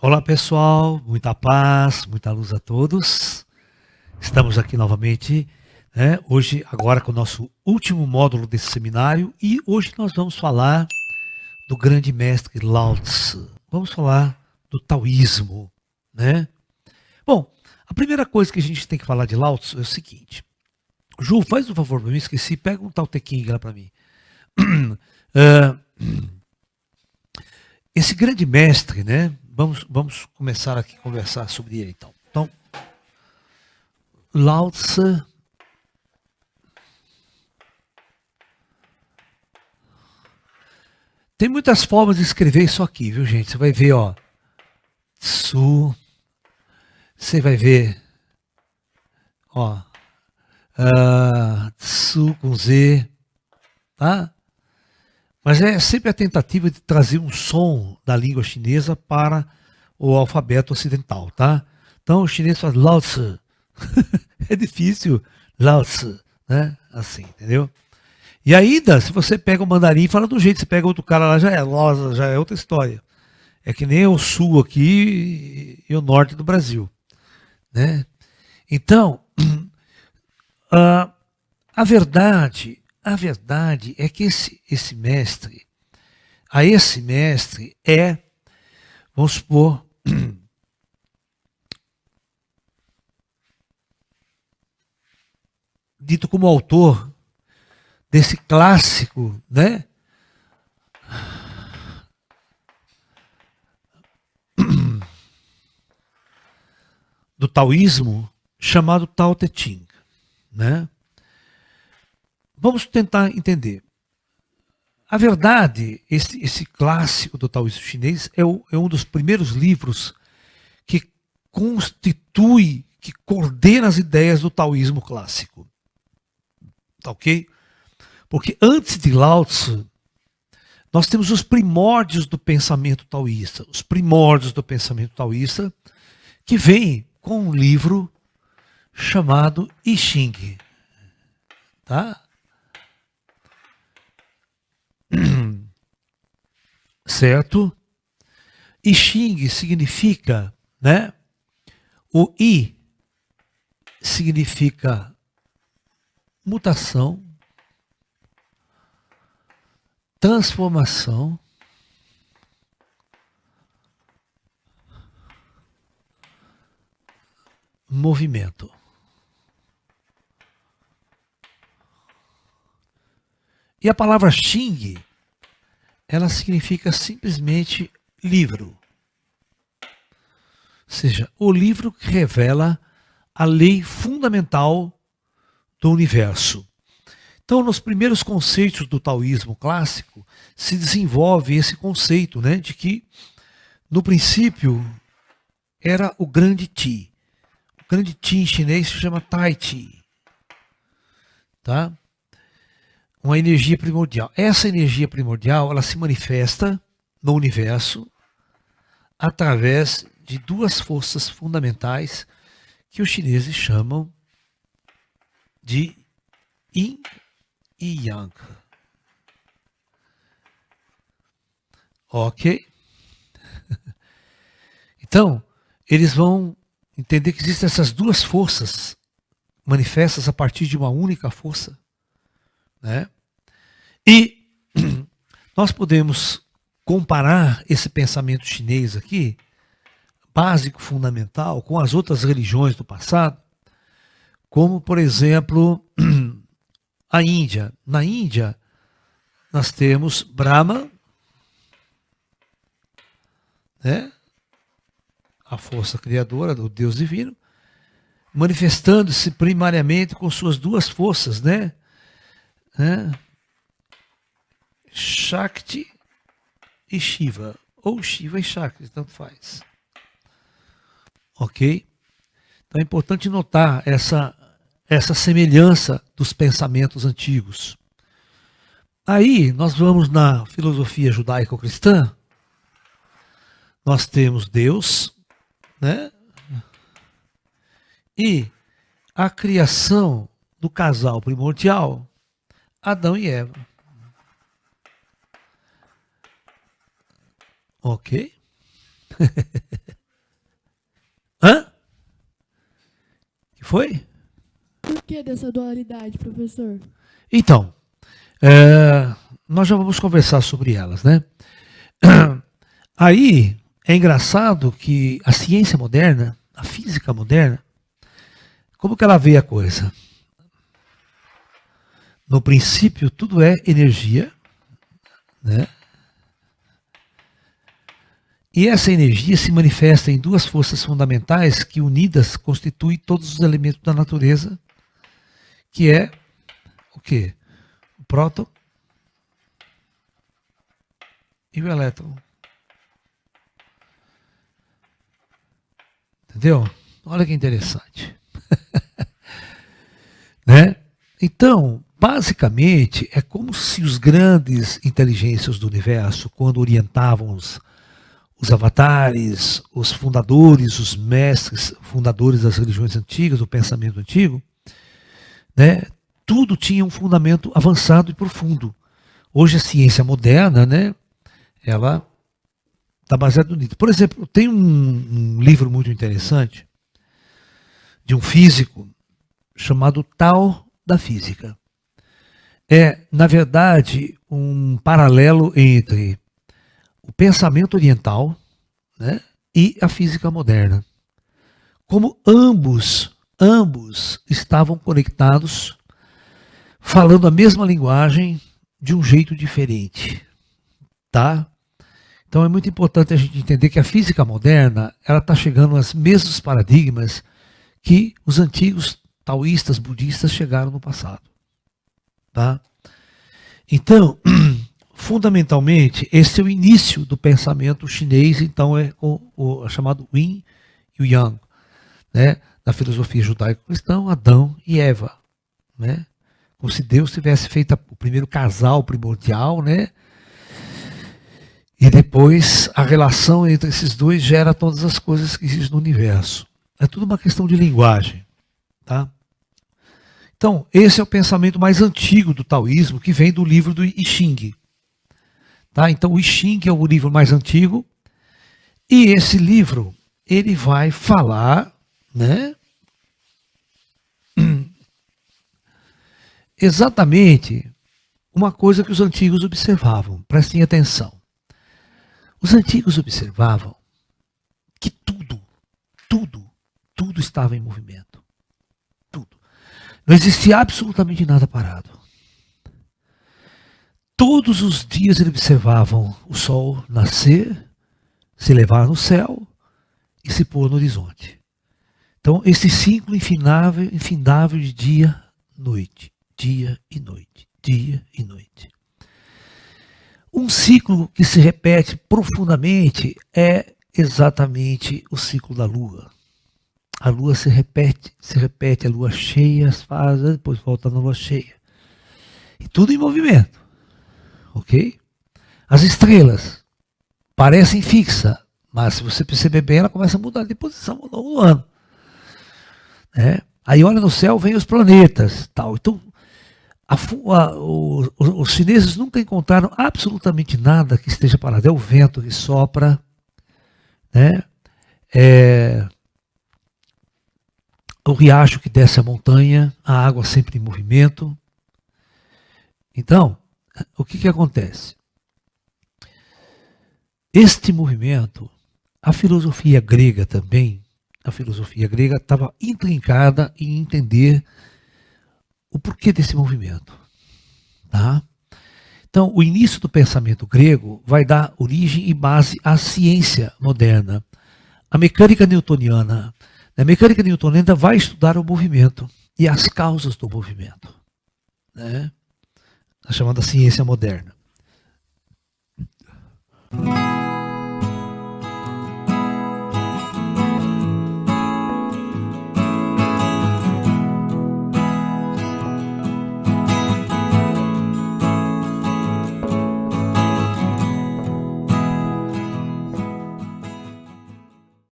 Olá pessoal, muita paz, muita luz a todos. Estamos aqui novamente, né? Hoje, agora com o nosso último módulo desse seminário e hoje nós vamos falar do grande mestre Lao Tzu. Vamos falar do taoísmo, né? Bom, a primeira coisa que a gente tem que falar de Lao Tzu é o seguinte. Ju, faz um favor para mim, esqueci, pega um Tao Te Ching lá para mim. Esse grande mestre, né? Vamos começar aqui a conversar sobre ele então. Então, Lao Tzu tem muitas formas de escrever isso aqui, viu gente? Você vai ver, ó, Tzu, você vai ver, ó, Tzu com Z, tá? Mas é sempre a tentativa de trazer um som da língua chinesa para o alfabeto ocidental, tá? Então o chinês fala Lao Tzu. É difícil, Lao Tzu, né? Assim, entendeu? E ainda, se você pega o mandarim e fala do jeito, você pega outro cara lá, já é outra história. É que nem o sul aqui e o norte do Brasil, né? Então, a verdade é que esse mestre é, vamos supor, dito como autor desse clássico, né? Do taoísmo, chamado Tao Te Ching, né? Vamos tentar entender. A verdade, esse clássico do taoísmo chinês é um dos primeiros livros que constitui, que coordena as ideias do taoísmo clássico. Tá ok? Porque antes de Lao Tzu, nós temos os primórdios do pensamento taoísta. Os primórdios do pensamento taoísta, que vem com um livro chamado I Ching. Tá? Certo? I Ching significa, né? O I significa mutação, transformação, movimento. E a palavra Xing, ela significa simplesmente livro. Ou seja, o livro que revela a lei fundamental do universo. Então, nos primeiros conceitos do taoísmo clássico, se desenvolve esse conceito, né, de que, no princípio, era o grande Ti. O grande Ti em chinês se chama Tai Chi. Tá? Uma energia primordial. Essa energia primordial, ela se manifesta no universo através de duas forças fundamentais que os chineses chamam de Yin e Yang. Ok? Então, eles vão entender que existem essas duas forças manifestas a partir de uma única força, né? E nós podemos comparar esse pensamento chinês aqui, básico, fundamental, com as outras religiões do passado, como, por exemplo, a Índia. Na Índia, nós temos Brahma, né? A força criadora do Deus divino, manifestando-se primariamente com suas duas forças, né? Shakti e Shiva, ou Shiva e Shakti, tanto faz. Ok? Então é importante notar essa semelhança dos pensamentos antigos. Aí nós vamos na filosofia judaico-cristã, nós temos Deus, né? E a criação do casal primordial, Adão e Eva. Ok? Foi? Por que dessa dualidade, professor? Então, nós já vamos conversar sobre elas, né? Aí é engraçado que a ciência moderna, a física moderna, como que ela vê a coisa? No princípio, tudo é energia, né? E essa energia se manifesta em duas forças fundamentais que, unidas, constituem todos os elementos da natureza, que é o quê? O próton e o elétron. Entendeu? Olha que interessante. Né? Então, basicamente, é como se os grandes inteligências do universo, quando orientavam os avatares, os fundadores, os mestres, fundadores das religiões antigas, do pensamento antigo, né, tudo tinha um fundamento avançado e profundo. Hoje a ciência moderna, né, ela está baseada nisso. Por exemplo, tem um livro muito interessante de um físico chamado Tao da Física. É, na verdade, um paralelo entre o pensamento oriental, né, e a física moderna. Como ambos estavam conectados, falando a mesma linguagem de um jeito diferente, tá? Então é muito importante a gente entender que a física moderna, ela está chegando aos mesmos paradigmas que os antigos taoístas, budistas chegaram no passado, tá? Então, fundamentalmente, esse é o início do pensamento chinês, então é o chamado Yin e o Yang, né? Da filosofia judaico-cristã, Adão e Eva, né? Como se Deus tivesse feito o primeiro casal primordial, né? E depois a relação entre esses dois gera todas as coisas que existem no universo. É tudo uma questão de linguagem, tá? Então, esse é o pensamento mais antigo do taoísmo, que vem do livro do I Ching. Tá? Então, o I Ching é o livro mais antigo, e esse livro, ele vai falar, né, exatamente uma coisa que os antigos observavam. Prestem atenção. Os antigos observavam que tudo estava em movimento. Tudo. Não existia absolutamente nada parado. Todos os dias eles observavam o sol nascer, se elevar no céu e se pôr no horizonte. Então, esse ciclo infindável de dia, noite, dia e noite, dia e noite. Um ciclo que se repete profundamente é exatamente o ciclo da Lua. A Lua se repete, a Lua cheia, faz, depois volta na Lua cheia. E tudo em movimento. Ok? As estrelas parecem fixas, mas se você perceber bem, ela começa a mudar de posição ao longo do ano. Né? Aí olha no céu, vem os planetas. Tal. Então, os chineses nunca encontraram absolutamente nada que esteja parado. É o vento que sopra, né? O riacho que desce a montanha, a água sempre em movimento. Então, o que acontece? Este movimento, a filosofia grega também, a filosofia grega estava intrincada em entender o porquê desse movimento. Tá? Então, o início do pensamento grego vai dar origem e base à ciência moderna. A mecânica newtoniana. A mecânica newtoniana vai estudar o movimento e as causas do movimento. Né? A chamada ciência moderna.